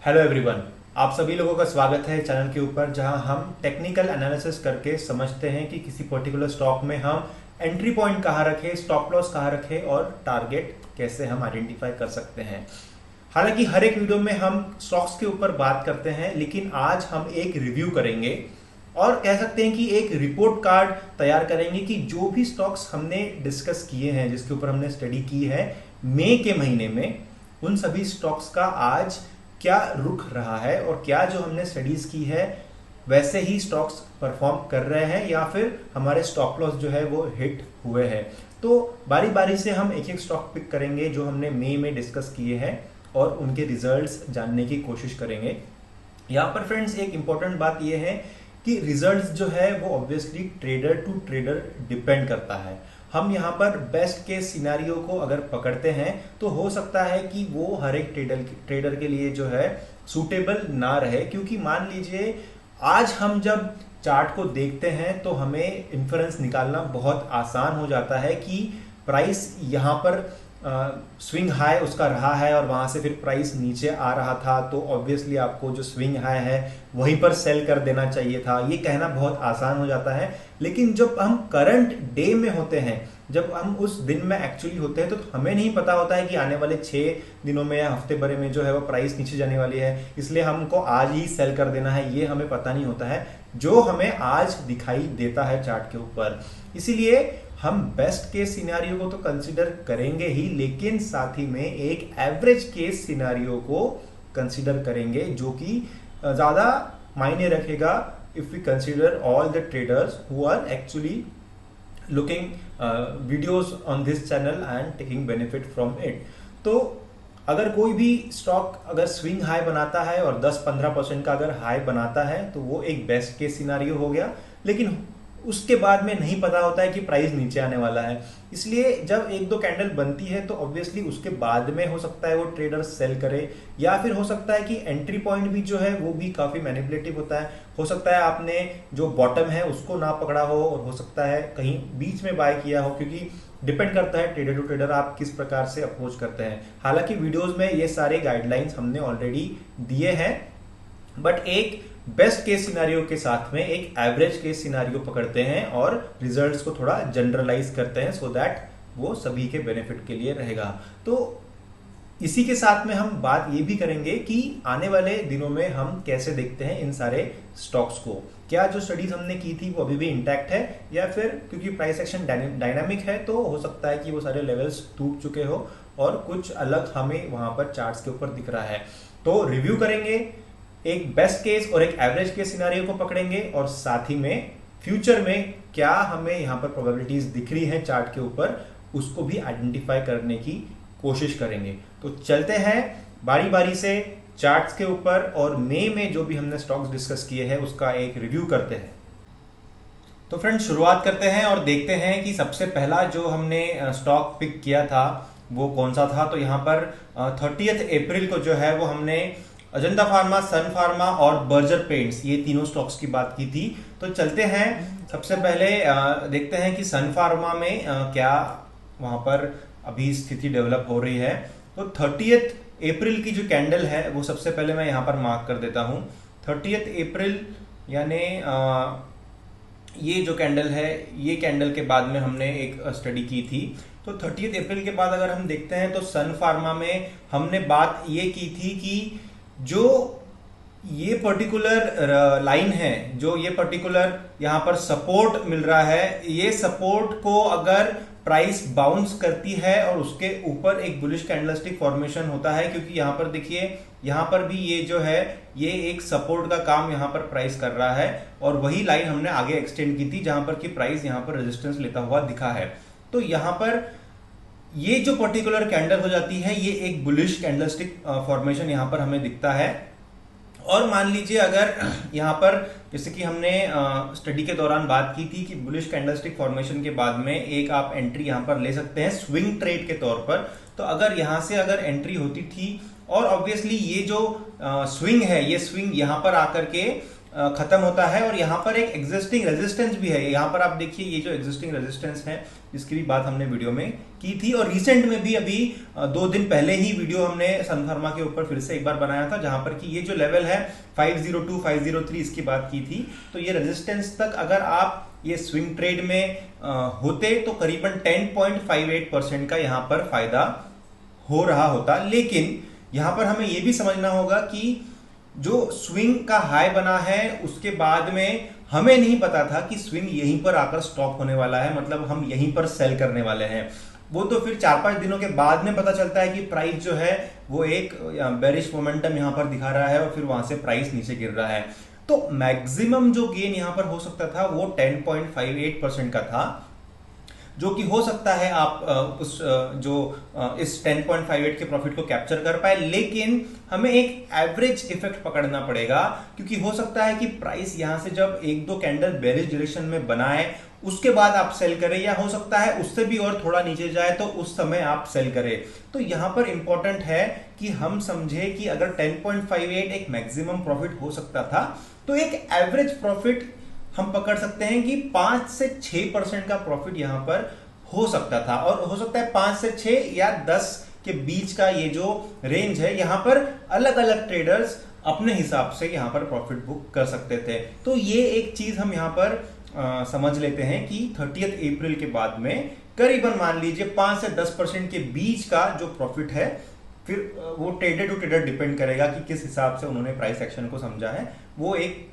Hello everyone, आप सभी लोगों का स्वागत है चैनल के ऊपर, जहां हम टेक्निकल एनालिसिस करके समझते हैं कि किसी पर्टिकुलर स्टॉक में हम एंट्री पॉइंट कहाँ रखें, स्टॉप लॉस कहाँ रखें और टारगेट कैसे हम आइडेंटिफाई कर सकते हैं। हालांकि हर एक वीडियो में हम स्टॉक्स के ऊपर बात करते हैं, लेकिन आज हम एक रिव्यू करेंगे और कह सकते हैं कि एक रिपोर्ट कार्ड तैयार करेंगे कि जो भी स्टॉक्स हमने डिस्कस किए हैं, जिसके ऊपर हमने स्टडी की है मई के महीने में, उन सभी स्टॉक्स का आज क्या रुख रहा है और क्या जो हमने स्टडीज की है वैसे ही स्टॉक्स परफॉर्म कर रहे हैं या फिर हमारे स्टॉप लॉस जो है वो हिट हुए हैं। तो बारी बारी से हम एक एक स्टॉक पिक करेंगे जो हमने मई में डिस्कस किए हैं और उनके रिजल्ट्स जानने की कोशिश करेंगे। यहाँ पर फ्रेंड्स एक इंपॉर्टेंट बात यह है कि रिजल्ट्स जो है वो obviously trader to trader depend करता है। हम यहाँ पर बेस्ट केस सिनेरियो को अगर पकड़ते हैं तो हो सकता है कि वो हर एक ट्रेडर के लिए जो है सूटेबल ना रहे, क्योंकि मान लीजिए आज हम जब चार्ट को देखते हैं तो हमें इन्फ्रेंस निकालना बहुत आसान हो जाता है कि प्राइस यहाँ पर स्विंग हाई उसका रहा है और वहां से फिर प्राइस नीचे आ रहा था, तो ऑब्वियसली आपको जो स्विंग हाई है वहीं पर सेल कर देना चाहिए था। ये कहना बहुत आसान हो जाता है, लेकिन जब हम करंट डे में होते हैं, जब हम उस दिन में एक्चुअली होते हैं, तो हमें नहीं पता होता है कि आने वाले 6 दिनों में या हफ्ते भर में जो है वो प्राइस नीचे जाने वाली है, इसलिए हमको आज ही सेल कर देना है, ये हमें पता नहीं होता है जो हमें आज दिखाई देता है चार्ट के ऊपर। इसीलिए हम बेस्ट केस सिनेरियो को तो कंसीडर करेंगे ही, लेकिन साथ ही में एक एवरेज केस सिनेरियो को कंसीडर करेंगे जो कि ज्यादा मायने रखेगा if we consider all the traders who are actually looking videos on this channel and taking benefit from it. तो अगर कोई भी स्टॉक अगर स्विंग हाई बनाता है और 10-15% का अगर हाई बनाता है तो वो एक बेस्ट केस सिनेरियो हो गया, लेकिन उसके बाद में नहीं पता होता है कि प्राइस नीचे आने वाला है। इसलिए जब एक दो कैंडल बनती है तो ऑब्वियसली उसके बाद में हो सकता है वो ट्रेडर सेल करे, या फिर हो सकता है कि एंट्री पॉइंट भी जो है वो भी काफी मैनिपुलेटिव होता है। हो सकता है आपने जो बॉटम है उसको ना पकड़ा हो और हो सकता है कहीं बीच में बाय किया हो, क्योंकि डिपेंड करता है ट्रेडर टू ट्रेडर आप किस प्रकार से अप्रोच करते हैं। हालांकि वीडियोस में ये सारे गाइडलाइंस हमने ऑलरेडी दिए हैं, बट एक बेस्ट केस सिनेरियो के साथ में एक एवरेज केस सिनेरियो पकड़ते हैं और रिजल्ट्स को थोड़ा जनरलाइज करते हैं सो दैट वो सभी के बेनिफिट के लिए रहेगा। तो इसी के साथ में हम बात ये भी करेंगे कि आने वाले दिनों में हम कैसे देखते हैं इन सारे स्टॉक्स को। क्या जो स्टडीज हमने की थी वो अभी भी इंटैक्ट है, या फिर क्योंकि प्राइस एक्शन डायनामिक है तो हो सकता है कि वो सारे लेवल्स टूट चुके हो और कुछ अलग हमें वहां पर चार्ट्स के ऊपर दिख रहा है। तो रिव्यू करेंगे, एक बेस्ट केस और एक एवरेज केस सिनेरियो को पकड़ेंगे और साथ ही में फ्यूचर में क्या हमें यहाँ पर प्रोबेबिलिटीज दिख रही है चार्ट के ऊपर उसको भी आइडेंटिफाई करने की कोशिश करेंगे। तो चलते हैं बारी बारी से चार्ट्स के ऊपर और मई में जो भी हमने स्टॉक्स डिस्कस किए हैं उसका एक रिव्यू करते हैं। तो फ्रेंड्स शुरुआत करते हैं और देखते हैं कि सबसे पहला जो हमने स्टॉक पिक किया था वो कौन सा था। तो यहाँ पर 30 अप्रैल को जो है वो हमने अजंता फार्मा, सन फार्मा और बर्जर पेंट्स, ये तीनों स्टॉक्स की बात की थी। तो चलते हैं सबसे पहले देखते हैं कि सन फार्मा में क्या वहां पर अभी स्थिति डेवलप हो रही है। तो 30 अप्रैल की जो कैंडल है वो सबसे पहले मैं यहाँ पर मार्क कर देता हूँ। 30 अप्रैल यानी ये जो कैंडल है, ये कैंडल के बाद में हमने एक स्टडी की थी। तो 30 अप्रैल के बाद अगर हम देखते हैं तो सन फार्मा में हमने बात ये की थी कि जो ये पर्टिकुलर लाइन है, जो ये पर्टिकुलर यहाँ पर सपोर्ट मिल रहा है, ये सपोर्ट को अगर प्राइस बाउंस करती है और उसके ऊपर एक बुलिश कैंडलस्टिक फॉर्मेशन होता है, क्योंकि यहाँ पर देखिए यहाँ पर भी ये जो है ये एक सपोर्ट का काम यहाँ पर प्राइस कर रहा है और वही लाइन हमने आगे एक्सटेंड की थी जहां पर कि प्राइस यहाँ पर रेजिस्टेंस लेता हुआ दिखा है। तो यहाँ पर ये जो पर्टिकुलर कैंडल हो जाती है ये एक बुलिश कैंडलस्टिक फॉर्मेशन यहाँ पर हमें दिखता है। और मान लीजिए अगर यहाँ पर जैसे कि हमने स्टडी के दौरान बात की थी कि बुलिश कैंडलस्टिक फॉर्मेशन के बाद में एक आप एंट्री यहाँ पर ले सकते हैं स्विंग ट्रेड के तौर पर। तो अगर यहाँ से अगर एंट्री होती थी और ऑब्वियसली ये जो स्विंग है, ये स्विंग यहाँ पर आकर के खत्म होता है और यहाँ पर एक एग्जिस्टिंग रेजिस्टेंस भी है। यहाँ पर आप देखिए ये जो एग्जिस्टिंग रेजिस्टेंस है इसकी भी बात हमने वीडियो में की थी, और रिसेंट में भी अभी 2 दिन पहले ही वीडियो हमने सन फार्मा के ऊपर फिर से एक बार बनाया था, जहां पर कि ये जो लेवल है 502 503 इसकी बात की थी। तो ये रेजिस्टेंस तक अगर आप ये स्विंग ट्रेड में होते तो करीबन 10.58% का यहाँ पर फायदा हो रहा होता। लेकिन यहाँ पर हमें ये भी समझना होगा कि जो स्विंग का हाई बना है उसके बाद में हमें नहीं पता था कि स्विंग यहीं पर आकर स्टॉप होने वाला है, मतलब हम यहीं पर सेल करने वाले हैं। वो तो फिर 4-5 दिनों के बाद में पता चलता है कि प्राइस जो है वो एक बेरिश मोमेंटम यहाँ पर दिखा रहा है और फिर वहां से प्राइस नीचे गिर रहा है। तो मैक्सिमम जो गेन यहाँ पर हो सकता था वो 10.58% का था, जो कि हो सकता है आप इस 10.58 के प्रॉफिट को कैप्चर कर पाए। लेकिन हमें एक एवरेज इफेक्ट पकड़ना पड़ेगा, क्योंकि हो सकता है कि प्राइस यहां से जब 1-2 कैंडल बेरिश डायरेक्शन में बनाए उसके बाद आप सेल करें, या हो सकता है उससे भी और थोड़ा नीचे जाए तो उस समय आप सेल करें। तो यहां पर इंपॉर्टेंट है कि हम समझे कि अगर 10.58 एक मैक्सिमम प्रॉफिट हो सकता था तो एक एवरेज प्रॉफिट हम पकड़ सकते हैं कि 5 से 6% का प्रॉफिट यहां पर हो सकता था, और हो सकता है 5 से 6 या 10 के बीच का ये जो रेंज है यहां पर अलग अलग ट्रेडर्स अपने हिसाब से यहां पर प्रॉफिट बुक कर सकते थे। तो ये एक चीज हम यहां पर समझ लेते हैं कि 30 अप्रैल के बाद में करीबन मान लीजिए 5 से 10% के बीच का जो प्रॉफिट है, फिर वो ट्रेडर टू ट्रेडर डिपेंड करेगा कि किस हिसाब से उन्होंने प्राइस एक्शन को समझा है, वो एक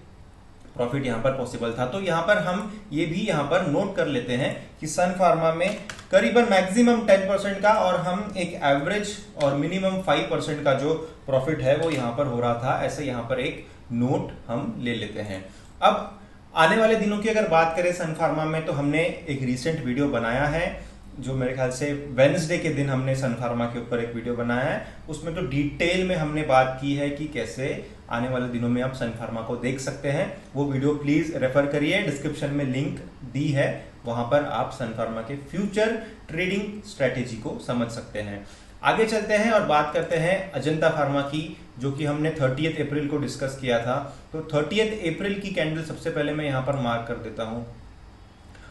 प्रॉफिट यहां पर पॉसिबल था। तो यहां पर हम ये भी यहां पर नोट कर लेते हैं कि सन फार्मा में करीबन मैक्सिमम 10% का और हम एक एवरेज और मिनिमम 5% का जो प्रॉफिट है वो यहां पर हो रहा था, ऐसे यहां पर एक नोट हम ले लेते हैं। अब आने वाले दिनों की अगर बात करें सन फार्मा में, तो हमने एक रिसेंट वीडियो बनाया है जो मेरे ख्याल से वेडनेसडे के दिन हमने सन फार्मा के ऊपर एक वीडियो बनाया है। उसमें तो डिटेल में हमने बात की है कि कैसे आने वाले दिनों में आप सन फार्मा को देख सकते हैं। वो वीडियो प्लीज रेफर करिए, डिस्क्रिप्शन में लिंक दी है, वहां पर आप सन फार्मा के फ्यूचर ट्रेडिंग स्ट्रेटेजी को समझ सकते हैं। आगे चलते हैं और बात करते हैं अजंता फार्मा की, जो कि हमने 30 अप्रैल को डिस्कस किया था। तो 30 अप्रैल की कैंडल सबसे पहले मैं यहां पर मार्क कर देता हूं।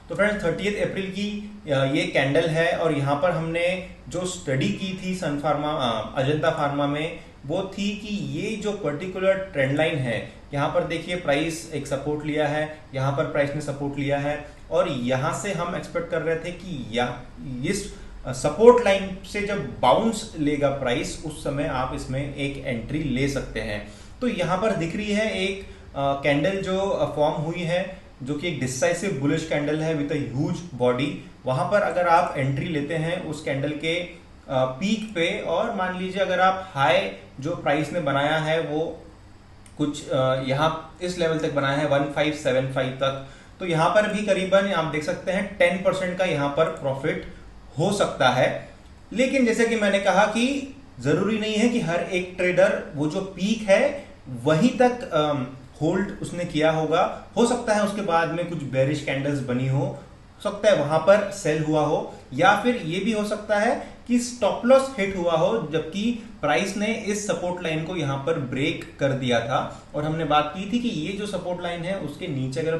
तो फ्रेंड्स 30 अप्रैल की ये कैंडल है, और यहां पर हमने जो स्टडी की थी सन फार्मा अजंता फार्मा में, वो थी कि ये जो पर्टिकुलर ट्रेंड लाइन है, यहां पर देखिए प्राइस एक सपोर्ट लिया है, यहां पर प्राइस ने सपोर्ट लिया है, और यहां से हम एक्सपेक्ट कर रहे थे कि इस सपोर्ट लाइन से जब बाउंस लेगा प्राइस उस समय आप इसमें एक एंट्री ले सकते हैं। तो यहां पर दिख रही है एक कैंडल जो फॉर्म हुई है, जो कि एक डिसाइसिव बुलिश कैंडल है विद अ ह्यूज बॉडी। वहां पर अगर आप एंट्री लेते हैं उस कैंडल के पीक पे, और मान लीजिए अगर आप हाई जो प्राइस ने बनाया है वो कुछ यहां इस लेवल तक बनाया है 1575 तक, तो यहां पर भी करीबन आप देख सकते हैं 10% का यहां पर प्रॉफिट हो सकता है। लेकिन जैसे कि मैंने कहा कि जरूरी नहीं है कि हर एक ट्रेडर वो जो पीक है वहीं तक होल्ड उसने किया होगा। हो सकता है उसके बाद में कुछ बेरिश कैंडल्स बनी हो सकता है वहां पर सेल हुआ हो, या फिर ये भी हो सकता है कि स्टॉप लॉस हिट हुआ हो जबकि प्राइस ने इस सपोर्ट लाइन को यहां पर ब्रेक कर दिया था। और हमने बात की थी कि ये जो सपोर्ट लाइन है उसके नीचे अगर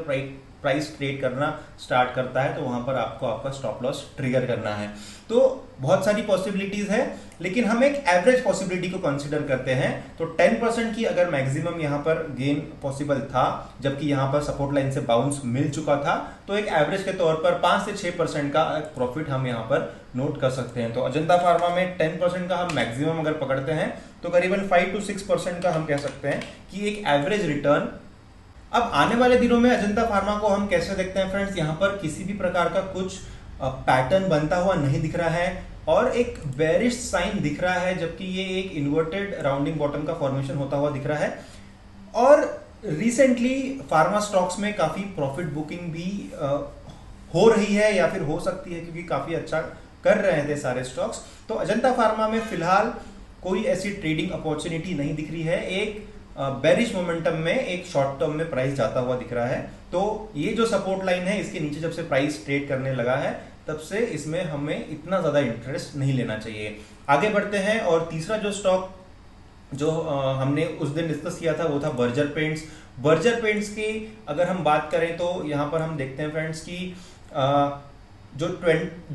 प्राइस ट्रेड करना स्टार्ट करता है तो वहां पर आपको आपका स्टॉप लॉस ट्रिगर करना है। तो बहुत सारी पॉसिबिलिटीज है, लेकिन हम एक एवरेज पॉसिबिलिटी को कंसीडर करते हैं। तो 10% की अगर मैक्सिमम यहां पर गेन पॉसिबल था, जबकि यहां पर सपोर्ट लाइन से बाउंस मिल चुका था, तो एक एवरेज के तौर पर 5 से 6% का प्रॉफिट हम यहां पर नोट कर सकते हैं। तो अजंता फार्मा में 10% का हम मैक्सिमम अगर पकड़ते हैं तो करीबन 5 to 6% का हम कह सकते हैं कि एक एवरेज रिटर्न। अब आने वाले दिनों में अजंता फार्मा को हम कैसे देखते हैं फ्रेंड्स, यहां पर किसी भी प्रकार का कुछ पैटर्न बनता हुआ नहीं दिख रहा है, और एक बेरिश साइन दिख रहा है, जबकि ये एक इन्वर्टेड राउंडिंग बॉटम का फॉर्मेशन होता हुआ दिख रहा है। और रिसेंटली फार्मा स्टॉक्स में काफी प्रॉफिट बुकिंग भी हो रही है, या फिर हो सकती है, क्योंकि काफी अच्छा कर रहे थे सारे स्टॉक्स। तो अजंता फार्मा में फिलहाल कोई ऐसी ट्रेडिंग अपॉर्चुनिटी नहीं दिख रही है। एक बेरिश मोमेंटम में एक शॉर्ट टर्म में प्राइस जाता हुआ दिख रहा है। तो ये जो सपोर्ट लाइन है इसके नीचे जब से प्राइस ट्रेड करने लगा है तब से इसमें हमें इतना ज्यादा इंटरेस्ट नहीं लेना चाहिए। आगे बढ़ते हैं, और तीसरा जो स्टॉक जो हमने उस दिन डिस्कस किया था वो था बर्जर पेंट्स। बर्जर पेंट्स की अगर हम बात करें तो यहाँ पर हम देखते हैं फ्रेंड्स कि जो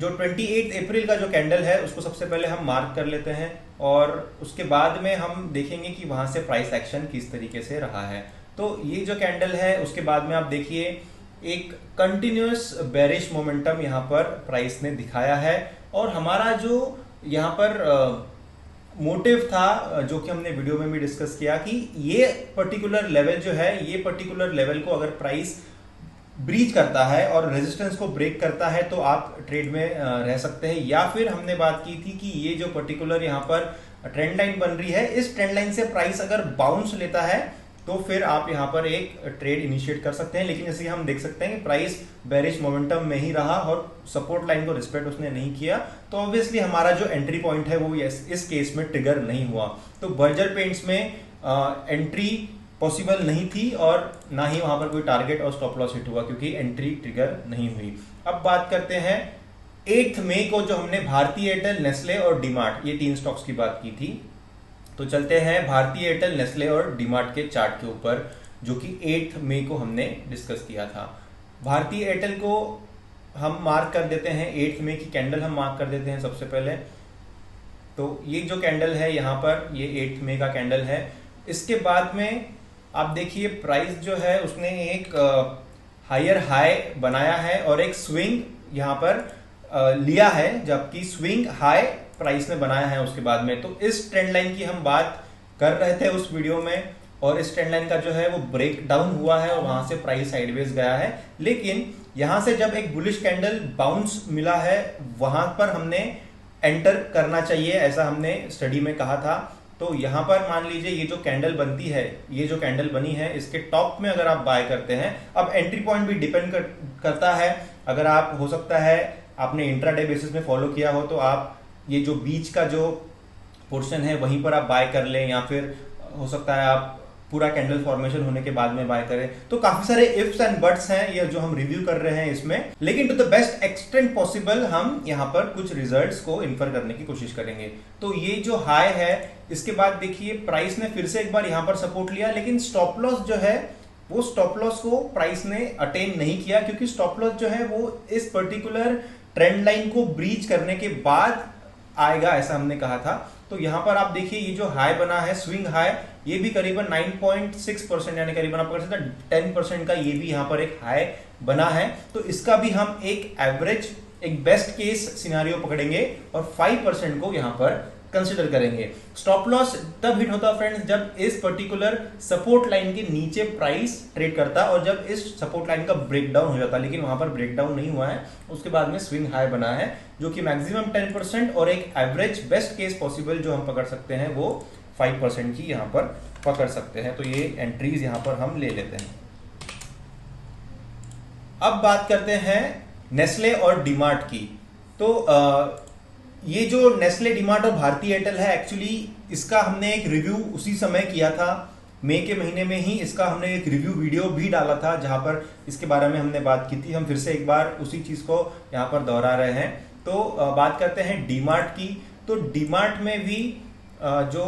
28 अप्रैल का जो कैंडल है उसको सबसे पहले हम मार्क कर लेते हैं, और उसके बाद में हम देखेंगे कि वहां से प्राइस एक्शन किस तरीके से रहा है। तो ये जो कैंडल है उसके बाद में आप देखिए एक कंटिन्यूअस बेरिश मोमेंटम यहाँ पर प्राइस ने दिखाया है, और हमारा जो यहाँ पर मोटिव था जो कि हमने वीडियो में भी डिस्कस किया कि ये पर्टिकुलर लेवल जो है, ये पर्टिकुलर लेवल को अगर प्राइस ब्रीच करता है और रेजिस्टेंस को ब्रेक करता है तो आप ट्रेड में रह सकते हैं, या फिर हमने बात की थी कि ये जो पर्टिकुलर यहाँ पर ट्रेंड लाइन बन रही है, इस ट्रेंड लाइन से प्राइस अगर बाउंस लेता है तो फिर आप यहाँ पर एक ट्रेड इनिशिएट कर सकते हैं। लेकिन जैसे कि हम देख सकते हैं कि प्राइस बेरिश मोमेंटम में ही रहा और सपोर्ट लाइन को रिस्पेक्ट उसने नहीं किया, तो ऑब्वियसली हमारा जो एंट्री पॉइंट है वो इस केस में ट्रिगर नहीं हुआ। तो बर्जर पेंट्स में एंट्री पॉसिबल नहीं थी और ना ही वहां पर कोई टारगेट और स्टॉप लॉस हिट हुआ, क्योंकि एंट्री ट्रिगर नहीं हुई। अब बात करते हैं 8 मई को जो हमने भारती एयरटेल, नेस्ले और डीमार्ट, ये 3 स्टॉक्स की बात की थी। तो चलते हैं भारती एयरटेल, नेस्ले और डीमार्ट के चार्ट के ऊपर, जो कि 8 मई को हमने डिस्कस किया था। भारती एयरटेल को हम मार्क कर देते हैं, 8 मई की कैंडल हम मार्क कर देते हैं सबसे पहले। तो ये जो कैंडल है यहाँ पर, ये 8 मई का कैंडल है। इसके बाद में आप देखिए प्राइस जो है उसने एक हायर हाई बनाया है और एक स्विंग यहाँ पर लिया है, जबकि स्विंग हाई प्राइस ने बनाया है उसके बाद में। तो इस ट्रेंड लाइन की हम बात कर रहे थे उस वीडियो में, और इस ट्रेंड लाइन का जो है वो ब्रेक डाउन हुआ है और वहां से प्राइस साइडवेज गया है। लेकिन यहां से जब एक बुलिश कैंडल बाउंस मिला है वहां पर हमने एंटर करना चाहिए, ऐसा हमने स्टडी में कहा था। तो यहां पर मान लीजिए ये जो कैंडल बनती है, ये जो कैंडल बनी है, इसके टॉप में अगर आप बाय करते हैं, अब एंट्री पॉइंट भी डिपेंड करता है। अगर आप, हो सकता है आपने इंट्राडे बेसिस में फॉलो किया हो, तो आप ये जो बीच का जो पोर्शन है वहीं पर आप बाय कर लें, या फिर हो सकता है आप पूरा कैंडल फॉर्मेशन होने के बाद में बाय करें। तो काफी सारे इफ्स एंड बट्स हैं ये जो हम रिव्यू कर रहे हैं इसमें, लेकिन to the best extent possible हम यहाँ पर कुछ रिजल्ट्स को इन्फर करने की कोशिश करेंगे। तो ये जो हाई है, इसके बाद देखिए प्राइस ने फिर से एक बार यहाँ पर सपोर्ट लिया, लेकिन स्टॉप लॉस जो है वो स्टॉप लॉस को प्राइस ने अटेन नहीं किया, क्योंकि स्टॉप लॉस जो है वो इस पर्टिकुलर ट्रेंड लाइन को ब्रीच करने के बाद आएगा, ऐसा हमने कहा था। तो यहां पर आप देखिए ये जो हाई बना है, स्विंग हाई, ये भी करीबन 9.6% यानी करीबन आप कर सकते हैं 10% का ये भी यहां पर एक हाई बना है। तो इसका भी हम एक एवरेज, एक बेस्ट केस सिनेरियो पकड़ेंगे और 5% को यहां पर कंसिडर करेंगे। स्टॉप लॉस तब हिट होता है फ्रेंड्स जब इस पर्टिकुलर सपोर्ट लाइन के नीचे प्राइस ट्रेड करता है और जब इस सपोर्ट लाइन का ब्रेकडाउन हो जाता है, लेकिन वहां पर ब्रेकडाउन नहीं हुआ है। उसके बाद में स्विंग हाई बना है जो कि मैक्सिमम 10% और एक एवरेज बेस्ट केस पॉसिबल जो हम पकड़ सकते हैं वो 5% की यहां पर पकड़ सकते हैं। तो ये एंट्रीज यहां पर हम ले लेते हैं। अब बात करते हैं नेस्ले और डीमार्ट की। तो ये जो नेस्ले, डीमार्ट और भारती एयरटेल है, एक्चुअली इसका हमने एक रिव्यू उसी समय किया था, मई के महीने में ही इसका हमने एक रिव्यू वीडियो भी डाला था जहां पर इसके बारे में हमने बात की थी। हम फिर से एक बार उसी चीज को यहां पर दोहरा रहे हैं। तो बात करते हैं डीमार्ट की। तो डीमार्ट में भी जो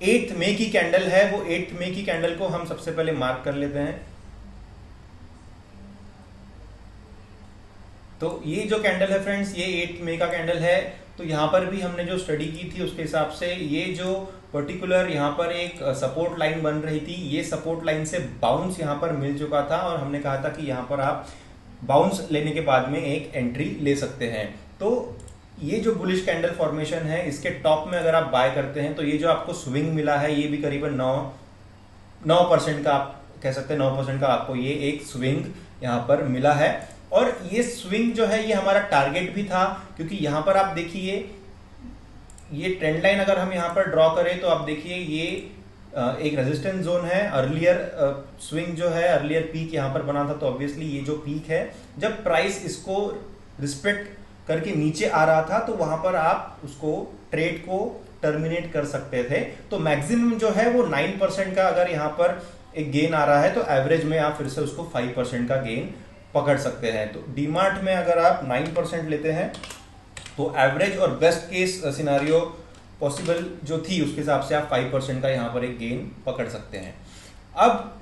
8 मई की कैंडल है, वो 8 मई की कैंडल को हम सबसे पहले मार्क कर लेते हैं। तो ये जो कैंडल है फ्रेंड्स, ये 8 मई का कैंडल है। तो यहां पर भी हमने जो स्टडी की थी उसके हिसाब से ये जो पर्टिकुलर यहां पर एक सपोर्ट लाइन बन रही थी, ये सपोर्ट लाइन से बाउंस यहां पर मिल चुका था और हमने कहा था कि यहां पर आप बाउंस लेने के बाद में एक एंट्री ले सकते हैं। तो ये जो बुलिश कैंडल फॉर्मेशन है, इसके टॉप में अगर आप बाय करते हैं तो ये जो आपको स्विंग मिला है, ये भी करीबन 9% का आप कह सकते हैं, 9% का आपको ये एक स्विंग यहां पर मिला है। और ये स्विंग जो है ये हमारा टारगेट भी था, क्योंकि यहां पर आप देखिए ये ट्रेंड लाइन अगर हम यहां पर ड्रॉ करें तो आप देखिए ये एक रेजिस्टेंस जोन है। अर्लियर स्विंग जो है, अर्लियर पीक यहां पर बना था, तो ऑब्वियसली ये जो पीक है, जब प्राइस इसको रिस्पेक्ट करके नीचे आ रहा था तो वहां पर आप उसको ट्रेड को टर्मिनेट कर सकते थे। तो मैक्सिमम जो है वो 9% का अगर यहां पर एक गेन आ रहा है तो एवरेज में आप फिर से उसको 5% का गेन पकड़ सकते हैं। तो डीमार्ट में अगर आप 9% लेते हैं तो एवरेज और बेस्ट केस सिनारियो पॉसिबल जो थी उसके हिसाब से आप 5% का यहाँ पर एक गेन पकड़ सकते हैं। अब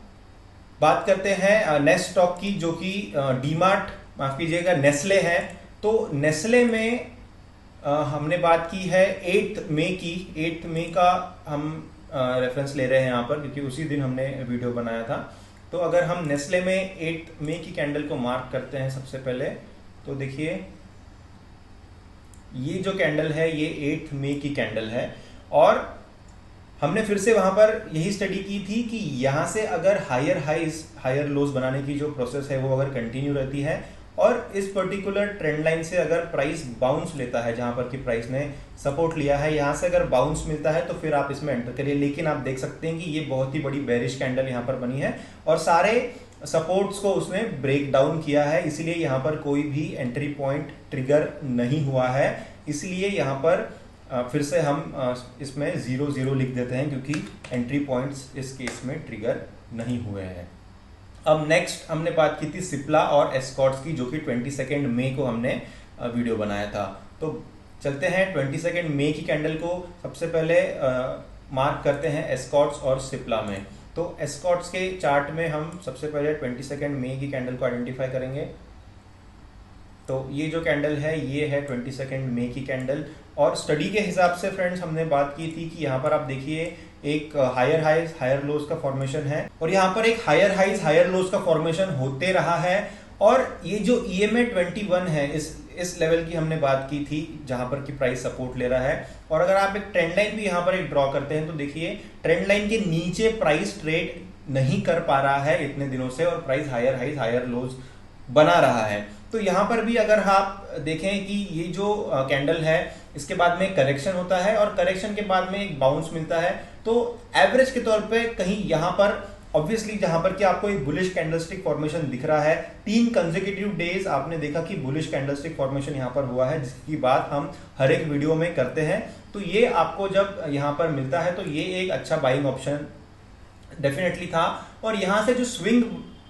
बात करते हैं नेक्स्ट स्टॉक की, जो कि डीमार्ट, माफ कीजिएगा, नेस्ले है। तो नेस्ले में हमने बात की है 8 मई की। 8 मई का हम रेफरेंस ले रहे हैं यहाँ पर, क्योंकि उसी दिन हमने वीडियो बनाया था। तो अगर हम नेस्ले में 8 मई की कैंडल को मार्क करते हैं सबसे पहले, तो देखिए ये जो कैंडल है ये 8 मई की कैंडल है। और हमने फिर से वहां पर यही स्टडी की थी कि यहां से अगर हायर हाइज हायर लोज बनाने की जो प्रोसेस है वो अगर कंटिन्यू रहती है और इस पर्टिकुलर ट्रेंड लाइन से अगर प्राइस बाउंस लेता है, जहां पर कि प्राइस ने सपोर्ट लिया है, यहां से अगर बाउंस मिलता है तो फिर आप इसमें एंटर करिए। लेकिन आप देख सकते हैं कि ये बहुत ही बड़ी बेरिश कैंडल यहां पर बनी है और सारे सपोर्ट्स को उसने ब्रेक डाउन किया है, इसलिए यहां पर कोई भी एंट्री पॉइंट ट्रिगर नहीं हुआ है। इसलिए यहां पर फिर से हम इसमें 0-0 लिख देते हैं, क्योंकि एंट्री पॉइंट्स इस केस में ट्रिगर नहीं हुए हैं। अब नेक्स्ट हमने बात की थी सिप्ला और एस्कॉर्ट्स की, जो कि 22 मई को हमने वीडियो बनाया था। तो चलते हैं 22 मई की कैंडल को सबसे पहले मार्क करते हैं एस्कॉर्ट्स और सिप्ला में। तो एस्कॉर्ट्स के चार्ट में हम सबसे पहले 22 मई की कैंडल को आइडेंटिफाई करेंगे। तो ये जो कैंडल है ये है 22 मई की कैंडल। और स्टडी के हिसाब से फ्रेंड्स हमने बात की थी कि यहाँ पर आप देखिए एक हायर हाइज हायर लोज का फॉर्मेशन है और यहाँ पर एक हायर हाइज हायर लोज का फॉर्मेशन होते रहा है। और ये जो EMA 21 है, इस लेवल की हमने बात की थी जहां पर कि प्राइस सपोर्ट ले रहा है। और अगर आप एक ट्रेंड लाइन भी यहाँ पर एक ड्रॉ करते हैं तो देखिए ट्रेंड लाइन के नीचे प्राइस ट्रेड नहीं कर पा रहा है इतने दिनों से और price higher highs higher lows बना रहा है। तो यहाँ पर भी अगर आप देखें कि ये जो कैंडल है इसके बाद में करेक्शन होता है और करेक्शन के बाद में एक बाउंस मिलता है, तो एवरेज के तौर पे कहीं यहाँ पर ऑब्वियसली जहां पर कि आपको एक बुलिश कैंडलस्टिक फॉर्मेशन दिख रहा है, 3 कंसेक्यूटिव डेज आपने देखा कि बुलिश कैंडलस्टिक फॉर्मेशन यहां पर हुआ है, जिसकी बात हम हर एक वीडियो में करते हैं। तो ये आपको जब यहां पर मिलता है तो ये एक अच्छा बाइंग ऑप्शन डेफिनेटली था। और यहां से जो स्विंग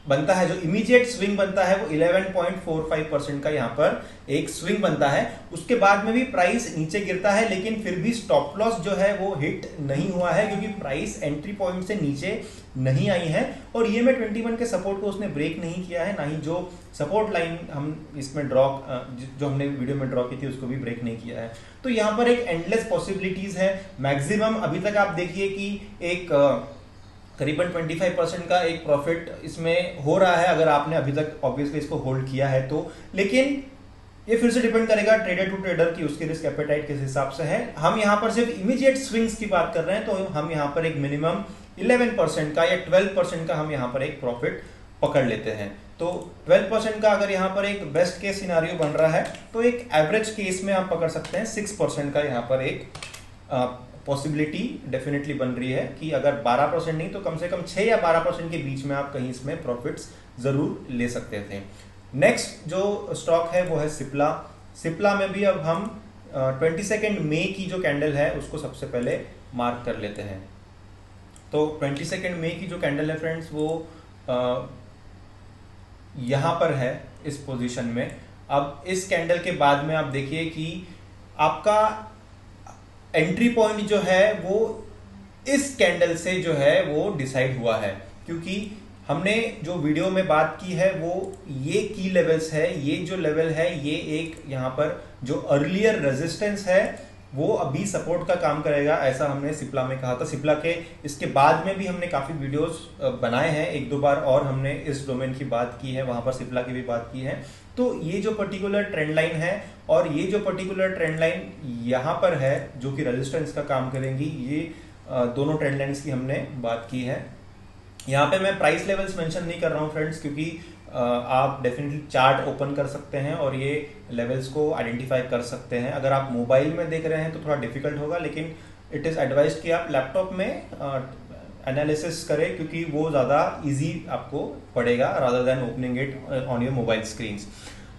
बनता है, जो इमीडिएट स्विंग बनता है, वो 11.45% का यहाँ पर एक स्विंग बनता है। उसके बाद में भी प्राइस नीचे गिरता है, लेकिन फिर भी स्टॉप लॉस जो है वो हिट नहीं हुआ है, क्योंकि प्राइस एंट्री पॉइंट से नीचे नहीं आई है और EMA 21 के सपोर्ट को उसने ब्रेक नहीं किया है, ना ही जो सपोर्ट लाइन हम इसमें जो हमने वीडियो में ड्रॉ की थी उसको भी ब्रेक नहीं किया है। तो यहाँ पर एक एंडलेस पॉसिबिलिटीज है। मैक्सिमम अभी तक आप देखिए कि एक करीबन 25% का एक प्रॉफिट इसमें हो रहा है, अगर आपने अभी तक ऑब्वियसली इसको होल्ड किया है तो। लेकिन ये फिर से डिपेंड करेगा ट्रेडर टू ट्रेडर की उसकी रिस्क एपेटाइट किस हिसाब से है। हम यहाँ पर सिर्फ इमीडिएट स्विंग्स की बात कर रहे हैं, तो हम यहाँ पर एक मिनिमम 11% का या 12% का हम यहाँ पर एक प्रॉफिट पकड़ लेते हैं। तो 12% का अगर यहाँ पर एक बेस्ट केस सिनारियो बन रहा है तो एक एवरेज केस में आप पकड़ सकते हैं 6% का यहाँ पर एक पॉसिबिलिटी डेफिनेटली बन रही है कि अगर 12% नहीं तो कम से कम 6 या 12% के बीच में आप कहीं इसमें प्रॉफिट्स जरूर ले सकते थे। नेक्स्ट जो स्टॉक है वो है सिप्ला। सिप्ला में भी अब हम 22 मई की जो कैंडल है उसको सबसे पहले मार्क कर लेते हैं। तो 22 मई की जो कैंडल है फ्रेंड्स वो यहां पर है इस पोजीशन में। अब इस कैंडल के बाद में आप देखिए कि आपका एंट्री पॉइंट जो है वो इस कैंडल से जो है वो डिसाइड हुआ है, क्योंकि हमने जो वीडियो में बात की है वो ये की लेवल्स है। ये जो लेवल है ये एक यहाँ पर जो अर्लियर रेजिस्टेंस है वो अभी सपोर्ट का काम करेगा, ऐसा हमने सिप्ला में कहा था। सिप्ला के इसके बाद में भी हमने काफी वीडियोस बनाए हैं, 1-2 बार और हमने इस डोमेन की बात की है, वहां पर सिप्ला की भी बात की है। तो ये जो पर्टिकुलर ट्रेंड लाइन है और ये जो पर्टिकुलर ट्रेंड लाइन यहाँ पर है जो कि रेजिस्टेंस का काम करेंगी, ये दोनों ट्रेंड लाइन्स की हमने बात की है। यहाँ पे मैं प्राइस लेवल्स मेंशन नहीं कर रहा हूँ फ्रेंड्स, क्योंकि आप डेफिनेटली चार्ट ओपन कर सकते हैं और ये लेवल्स को आइडेंटिफाई कर सकते हैं। अगर आप मोबाइल में देख रहे हैं तो थोड़ा डिफिकल्ट होगा, लेकिन इट इज़ एडवाइज्ड कि आप लैपटॉप में एनालिसिस करें, क्योंकि वो ज़्यादा इजी आपको पड़ेगा rather than opening it on your mobile screens.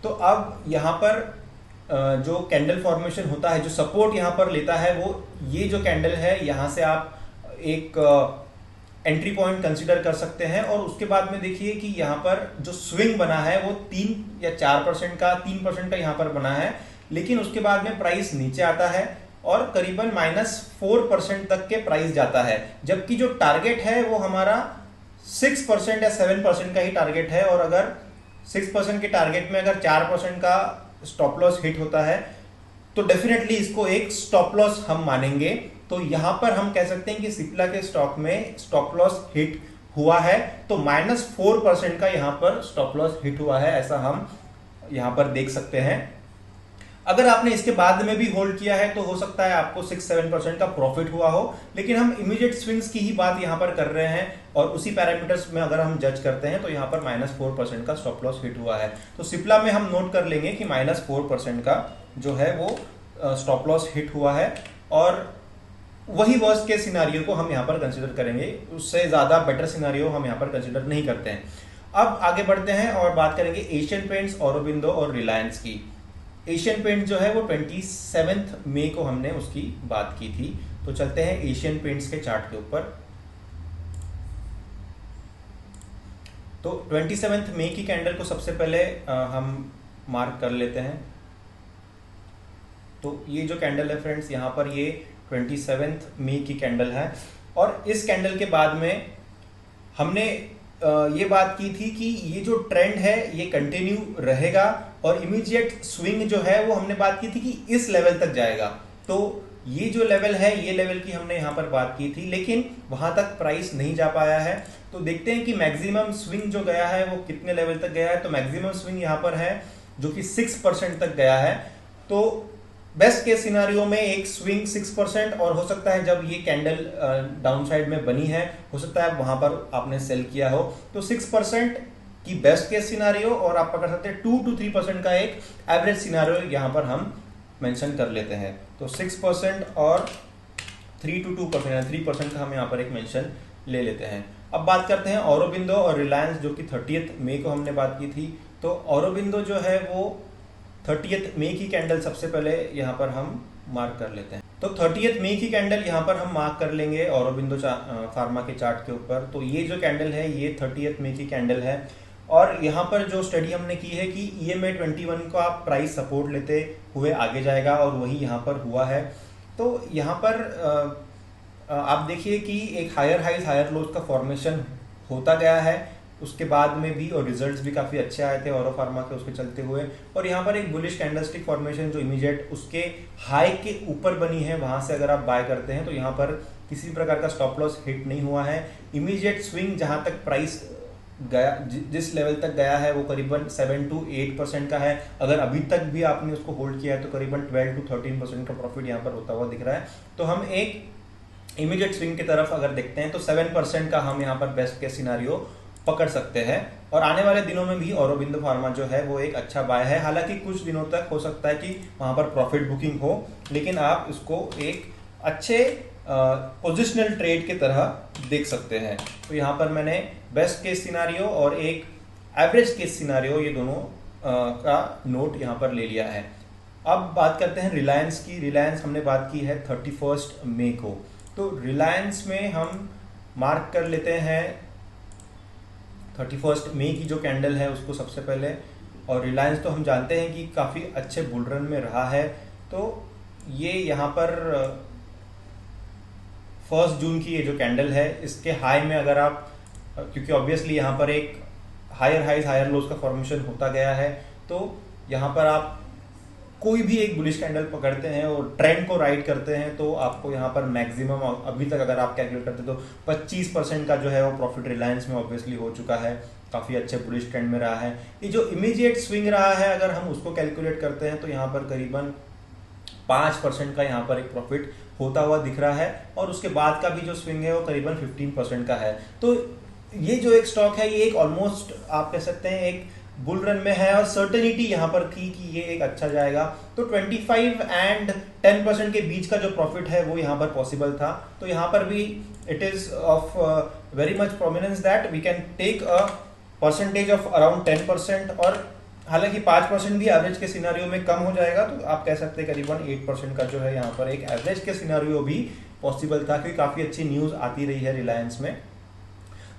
तो अब यहाँ पर जो कैंडल फॉर्मेशन होता है, जो सपोर्ट यहाँ पर लेता है, वो ये जो कैंडल है, यहाँ से आप एक एंट्री पॉइंट कंसीडर कर सकते हैं। और उसके बाद में देखिए कि यहाँ पर जो स्विंग बना है वो 3 या 4% का 3% का यहाँ पर बना है, लेकिन उसके बाद में प्राइस नीचे आता है और करीबन -4% तक के प्राइस जाता है, जबकि जो टारगेट है वो हमारा 6% या 7% का ही टारगेट है। और अगर 6% के टारगेट में अगर 4% का स्टॉप लॉस हिट होता है तो डेफिनेटली इसको एक स्टॉप लॉस हम मानेंगे। तो यहां पर हम कह सकते हैं कि सिप्ला के स्टॉक में स्टॉप लॉस हिट हुआ है, तो -4% का यहां पर स्टॉप लॉस हिट हुआ है, ऐसा हम यहां पर देख सकते हैं। अगर आपने इसके बाद में भी होल्ड किया है तो हो सकता है आपको 6-7% का प्रॉफिट हुआ हो, लेकिन हम इमीडिएट स्विंग्स की ही बात यहां पर कर रहे हैं और उसी पैरामीटर्स में अगर हम जज करते हैं तो यहां पर -4% का स्टॉप लॉस हिट हुआ है। तो सिप्ला में हम नोट कर लेंगे कि -4% का जो है वो स्टॉप लॉस हिट हुआ है और वही वर्स्ट केस सिनारियो को हम यहां पर कंसिडर करेंगे, उससे ज्यादा बेटर सिनारियो हम यहां पर कंसिडर नहीं करते हैं। अब आगे बढ़ते हैं और बात करेंगे एशियन पेंट्स, ऑरोबिंदो और रिलायंस की। एशियन पेंट्स जो है वो 27 मई को हमने उसकी बात की थी, तो चलते हैं एशियन पेंट्स के चार्ट के ऊपर। तो 27 मई की कैंडल को सबसे पहले हम मार्क कर लेते हैं। तो ये जो कैंडल है फ्रेंड्स, यहाँ पर ये 27 मई की कैंडल है और इस कैंडल के बाद में हमने ये बात की थी कि ये जो ट्रेंड है ये कंटिन्यू रहेगा और इमीडिएट स्विंग जो है वो हमने बात की थी कि इस लेवल तक जाएगा। तो ये जो लेवल है ये लेवल की हमने यहाँ पर बात की थी, लेकिन वहां तक प्राइस नहीं जा पाया है। तो देखते हैं कि मैक्सिमम स्विंग जो गया है वो कितने लेवल तक गया है। तो मैक्सिमम स्विंग यहाँ पर है जो कि 6% तक गया है। तो बेस्ट केस सिनारियो में एक स्विंग 6% और हो सकता है जब ये कैंडल डाउन साइड में बनी है, हो सकता है वहां पर आपने सेल किया हो। तो 6% की बेस्ट केस सिनारियो और आप पकड़ सकते हैं 2 to 3% का एक एवरेज सिनारियो यहां पर हम मेंशन कर लेते हैं। तो 6% और 3 to 2%, 3% का हम यहाँ पर एक मेंशन ले लेते हैं। अब बात करते हैं ऑरोबिंदो और रिलायंस, जो कि 30 मई को हमने बात की थी। तो ऑरोबिंदो जो है वो 30 मई की कैंडल सबसे पहले यहाँ पर हम मार्क कर लेते हैं। तो 30 मई की कैंडल यहाँ पर हम मार्क कर लेंगे ऑरोबिंदो फार्मा के चार्ट के ऊपर। तो ये जो कैंडल है ये 30 मई की कैंडल है और यहाँ पर जो स्टडी हमने की है कि EMA 21 का प्राइस सपोर्ट लेते हुए आगे जाएगा और वही यहाँ पर हुआ है। तो यहाँ पर आप देखिए कि एक हायर हाइज हायर लोज का फॉर्मेशन होता गया है उसके बाद में भी, और रिजल्ट्स भी काफी अच्छे आए थे ऑरो फार्मा के उसके चलते हुए। और यहाँ पर एक बुलिश कैंडलस्टिक फॉर्मेशन जो इमीडिएट उसके हाई के ऊपर बनी है, वहां से अगर आप बाय करते हैं तो यहाँ पर किसी प्रकार का स्टॉप लॉस हिट नहीं हुआ है। इमीडिएट स्विंग जहां तक प्राइस गया, जिस लेवल तक गया है वो करीबन 7 to 8% का है। अगर अभी तक भी आपने उसको होल्ड किया है तो करीबन 12 to 13% का प्रॉफिट यहाँ पर होता हुआ दिख रहा है। तो हम एक इमीडिएट स्विंग की तरफ अगर देखते हैं तो 7% का हम यहाँ पर बेस्ट केस सिनारियो पकड़ सकते हैं। और आने वाले दिनों में भी ऑरोबिंदो फार्मा जो है वो एक अच्छा बाय है। हालांकि कुछ दिनों तक हो सकता है कि वहां पर प्रॉफिट बुकिंग हो, लेकिन आप इसको एक अच्छे पोजिशनल ट्रेड की तरह देख सकते हैं। तो यहाँ पर मैंने बेस्ट केस सिनारियो और एक एवरेज केस सिनारियो ये दोनों का नोट यहाँ पर ले लिया है। अब बात करते हैं रिलायंस की। रिलायंस हमने बात की है 31 मई को। तो रिलायंस में हम मार्क कर लेते हैं 31 मई की जो कैंडल है उसको सबसे पहले। और रिलायंस तो हम जानते हैं कि काफ़ी अच्छे बुल रन में रहा है। तो ये यहाँ पर 1 जून की ये जो कैंडल है इसके हाई में अगर आप, क्योंकि ऑब्वियसली यहाँ पर एक हायर हाइज हायर लोज का फॉर्मेशन होता गया है, तो यहाँ पर आप कोई भी एक बुलिश कैंडल पकड़ते हैं और ट्रेंड को राइड करते हैं तो आपको यहाँ पर मैक्सिमम अभी तक अगर आप कैलकुलेट करते हैं तो 25% का जो है वो प्रॉफिट रिलायंस में ऑब्वियसली हो चुका है। काफ़ी अच्छे बुलिश ट्रेंड में रहा है। ये जो इमीडिएट स्विंग रहा है अगर हम उसको कैलकुलेट करते हैं तो यहाँ पर करीबन 5% का यहाँ पर एक प्रॉफिट होता हुआ दिख रहा है और उसके बाद का भी जो स्विंग है वो करीबन 15% का है। तो ये जो एक स्टॉक है ये एक ऑलमोस्ट आप कह सकते हैं एक बुल रन में है और सर्टेनिटी यहाँ पर थी कि ये एक अच्छा जाएगा। तो 25 and 10% के बीच का जो प्रॉफिट है वो यहाँ पर पॉसिबल था। तो यहाँ पर भी it is of very much prominence that we can take a percentage of around 10%। और हालांकि 5% भी एवरेज के सिनारियो में कम हो जाएगा तो आप कह सकते हैं करीबन 8% का जो है यहाँ पर एक एवरेज के सिनारियो भी पॉसिबल था, क्योंकि काफ़ी अच्छी न्यूज़ आती रही है रिलायंस में।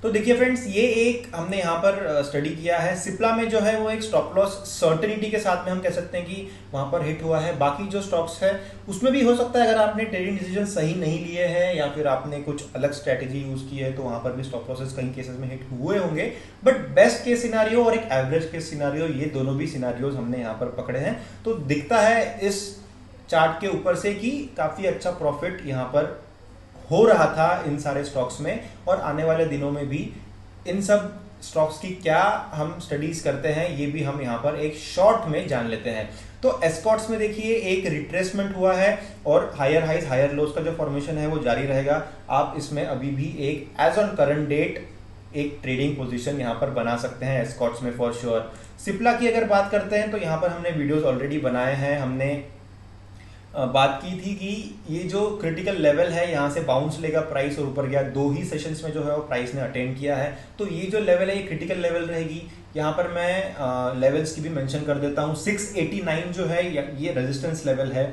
तो देखिए फ्रेंड्स, ये एक हमने यहाँ पर स्टडी किया है। सिप्ला में जो है वो एक स्टॉप लॉस सर्टेनिटी के साथ में हम कह सकते हैं कि वहाँ पर हिट हुआ है। बाकी जो स्टॉक्स है उसमें भी हो सकता है अगर आपने ट्रेडिंग डिसीजन सही नहीं लिए हैं या फिर आपने कुछ अलग स्ट्रैटेजी यूज की है तो वहाँ पर भी स्टॉप लॉसेस कई केसेस में हिट हुए होंगे। बट बेस्ट केस सिनारियो और एक एवरेज केस सिनारियो, ये दोनों भी सिनारियोज हमने यहाँ पर पकड़े हैं। तो दिखता है इस चार्ट के ऊपर से कि काफ़ी अच्छा प्रॉफिट यहाँ पर हो रहा था इन सारे स्टॉक्स में, और आने वाले दिनों में भी इन सब स्टॉक्स की क्या हम स्टडीज करते हैं ये भी हम यहाँ पर एक शॉर्ट में जान लेते हैं। तो एस्कॉर्ट्स में देखिए एक रिट्रेसमेंट हुआ है और हायर हाइज हायर लोज का जो फॉर्मेशन है वो जारी रहेगा। आप इसमें अभी भी एक एज ऑन करंट डेट एक ट्रेडिंग पोजीशन यहाँ पर बना सकते हैं एस्कॉर्ट्स में फॉर श्योर। सिप्ला की अगर बात करते हैं तो यहाँ पर हमने वीडियोस ऑलरेडी बनाए हैं। हमने बात की थी कि ये जो क्रिटिकल लेवल है यहाँ से बाउंस लेगा प्राइस और ऊपर गया, 2 ही सेशंस में जो है वो प्राइस ने अटेंड किया है। तो ये जो लेवल है ये क्रिटिकल लेवल रहेगी। यहाँ पर मैं लेवल्स की भी मेंशन कर देता हूँ। 689 जो है ये रेजिस्टेंस लेवल है।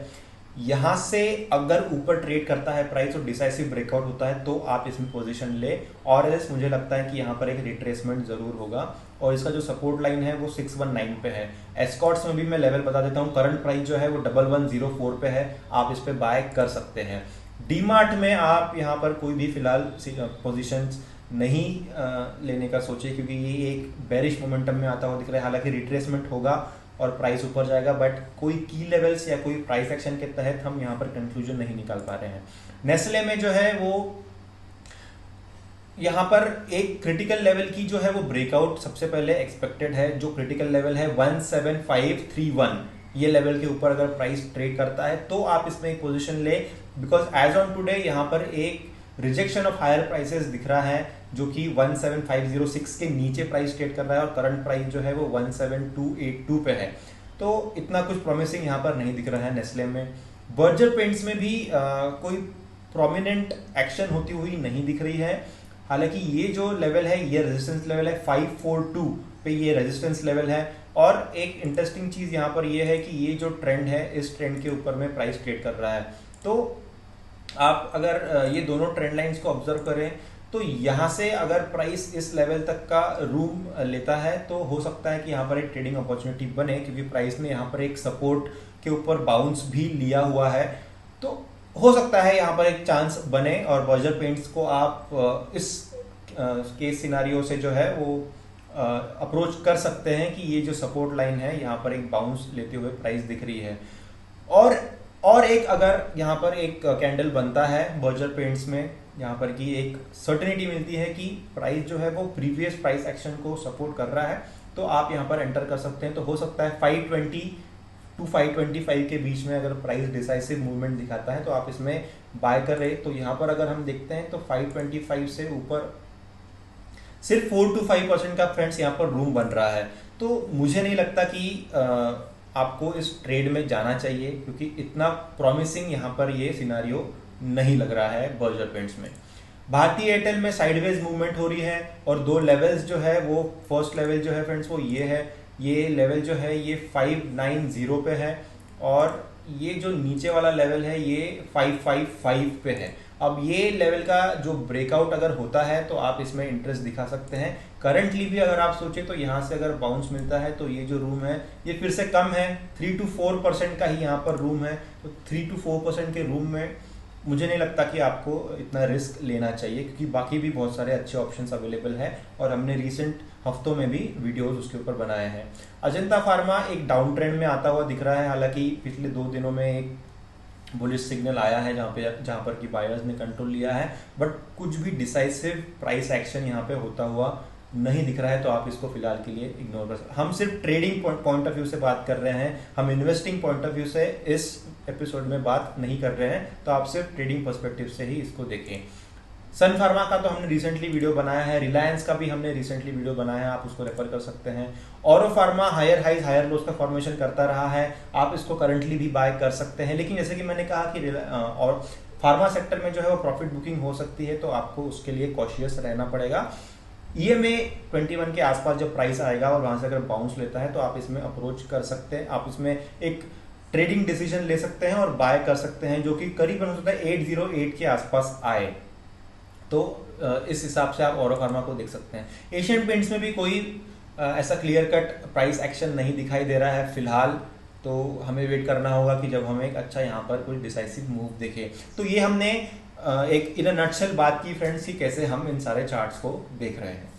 यहाँ से अगर ऊपर ट्रेड करता है प्राइस और डिसाइसिव ब्रेकआउट होता है तो आप इसमें पोजीशन ले, और एल्स मुझे लगता है कि यहाँ पर एक रिट्रेसमेंट जरूर होगा। और इसका जो सपोर्ट लाइन है वो 619 पे है। एस्कॉर्ट्स में भी मैं लेवल बता देता हूँ। करंट प्राइस जो है वो 1104 पे है, आप इस पे बाय कर सकते हैं। डीमार्ट में आप यहाँ पर कोई भी फिलहाल पोजीशंस नहीं लेने का सोचे, क्योंकि ये एक बेरिश मोमेंटम में आता हुआ दिख रहा है। हालांकि रिट्रेसमेंट होगा और प्राइस ऊपर जाएगा, बट कोई की लेवल्स या कोई प्राइस एक्शन के तहत हम यहाँ पर कंक्लूजन नहीं निकाल पा रहे हैं। नेस्ले में जो है वो यहाँ पर एक क्रिटिकल लेवल की जो है वो ब्रेकआउट सबसे पहले एक्सपेक्टेड है। जो क्रिटिकल लेवल है 17531, ये लेवल के ऊपर अगर प्राइस ट्रेड करता है तो आप इसमें एक पोजीशन ले, बिकॉज एज ऑन टुडे यहाँ पर एक रिजेक्शन ऑफ हायर प्राइसेस दिख रहा है जो कि 17506 के नीचे प्राइस ट्रेड कर रहा है और करंट प्राइस जो है वो 17282 पे है। तो इतना कुछ प्रॉमिसिंग यहाँ पर नहीं दिख रहा है नेस्ले में। बर्जर पेंट्स में भी कोई प्रोमिनेंट एक्शन होती हुई नहीं दिख रही है। हालांकि ये जो लेवल है ये रेजिस्टेंस लेवल है, 542 पे ये रेजिस्टेंस लेवल है। और एक इंटरेस्टिंग चीज यहाँ पर ये है कि ये जो ट्रेंड है इस ट्रेंड के ऊपर में प्राइस ट्रेड कर रहा है। तो आप अगर ये दोनों ट्रेंड लाइंस को ऑब्जर्व करें तो यहाँ से अगर प्राइस इस लेवल तक का रूम लेता है तो हो सकता है कि यहाँ पर एक ट्रेडिंग अपॉर्चुनिटी बने, क्योंकि प्राइस ने यहाँ पर एक सपोर्ट के ऊपर बाउंस भी लिया हुआ है। तो हो सकता है यहाँ पर एक चांस बने और बर्जर पेंट्स को आप इस केस सिनारियो से जो है वो अप्रोच कर सकते हैं कि ये जो सपोर्ट लाइन है यहाँ पर एक बाउंस लेते हुए प्राइस दिख रही है। और एक अगर यहाँ पर एक कैंडल बनता है बर्जर पेंट्स में, यहाँ पर की एक सर्टेनिटी मिलती है कि प्राइस जो है वो प्रीवियस प्राइस एक्शन को सपोर्ट कर रहा है, तो आप यहाँ पर एंटर कर सकते हैं। तो हो सकता है 520 टू 525 के बीच में अगर प्राइस डिसाइसिव मूवमेंट दिखाता है तो आप इसमें बाय कर रहे। तो यहाँ पर अगर हम देखते हैं तो 525 से ऊपर सिर्फ 4 to 5% का फ्रेंड्स यहाँ पर रूम बन रहा है। तो मुझे नहीं लगता कि आपको इस ट्रेड में जाना चाहिए, क्योंकि इतना प्रॉमिसिंग यहाँ पर ये सिनारियो नहीं लग रहा है बर्जर पेंट्स में। भारतीय एयरटेल में साइडवेज मूवमेंट हो रही है और 2 लेवल्स जो है वो, फर्स्ट लेवल जो है फ्रेंड्स वो ये है, ये लेवल जो है ये 590 पे है और ये जो नीचे वाला लेवल है ये 555 पे है। अब ये लेवल का जो ब्रेकआउट अगर होता है तो आप इसमें इंटरेस्ट दिखा सकते हैं। करंटली भी अगर आप सोचे तो यहाँ से अगर बाउंस मिलता है तो ये जो रूम है ये फिर से कम है, 3 to 4% का ही यहाँ पर रूम है। तो 3 to 4% के रूम में मुझे नहीं लगता कि आपको इतना रिस्क लेना चाहिए, क्योंकि बाकी भी बहुत सारे अच्छे ऑप्शंस अवेलेबल हैं और हमने रिसेंट हफ्तों में भी वीडियोस उसके ऊपर बनाए हैं। अजंता फार्मा एक डाउन ट्रेंड में आता हुआ दिख रहा है। हालांकि पिछले 2 दिनों में एक बुलिश सिग्नल आया है जहाँ पर कि बायर्स ने कंट्रोल लिया है, बट कुछ भी डिसाइसिव प्राइस एक्शन यहाँ पे होता हुआ नहीं दिख रहा है। तो आप इसको फिलहाल के लिए इग्नोर कर सकते। हम सिर्फ ट्रेडिंग पॉइंट ऑफ व्यू से बात कर रहे हैं, हम इन्वेस्टिंग पॉइंट ऑफ व्यू से इस एपिसोड में बात नहीं कर रहे हैं। तो आप सिर्फ ट्रेडिंग पर्सपेक्टिव से ही इसको देखें। सन फार्मा का तो हमने रिसेंटली वीडियो बनाया है, रिलायंस का भी हमने रिसेंटली वीडियो बनाया है, आप उसको रेफर कर सकते हैं। Auro pharma higher highs higher lows का फॉर्मेशन करता रहा है, आप इसको करंटली भी बाय कर सकते हैं। लेकिन जैसे कि मैंने कहा कि और फार्मा सेक्टर में जो है वो प्रॉफिट बुकिंग हो सकती है, तो आपको उसके लिए कॉशियस रहना पड़ेगा। EMA 21 के आसपास जब प्राइस आएगा और वहां से अगर बाउंस लेता है तो आप इसमें अप्रोच कर सकते हैं, आप इसमें एक ट्रेडिंग डिसीजन ले सकते हैं और बाय कर सकते हैं, जो कि करीबन हो सकता है 808 के आसपास आए। तो इस हिसाब से आप औरो फार्मा को देख सकते हैं। एशियन पेंट्स में भी कोई ऐसा क्लियर कट प्राइस एक्शन नहीं दिखाई दे रहा है फिलहाल, तो हमें वेट करना होगा कि जब हमें एक अच्छा यहाँ पर कोई डिसाइसिव मूव दिखे। तो ये हमने एक इन अ नटशेल बात की फ्रेंड्स कि कैसे हम इन सारे चार्ट्स को देख रहे हैं।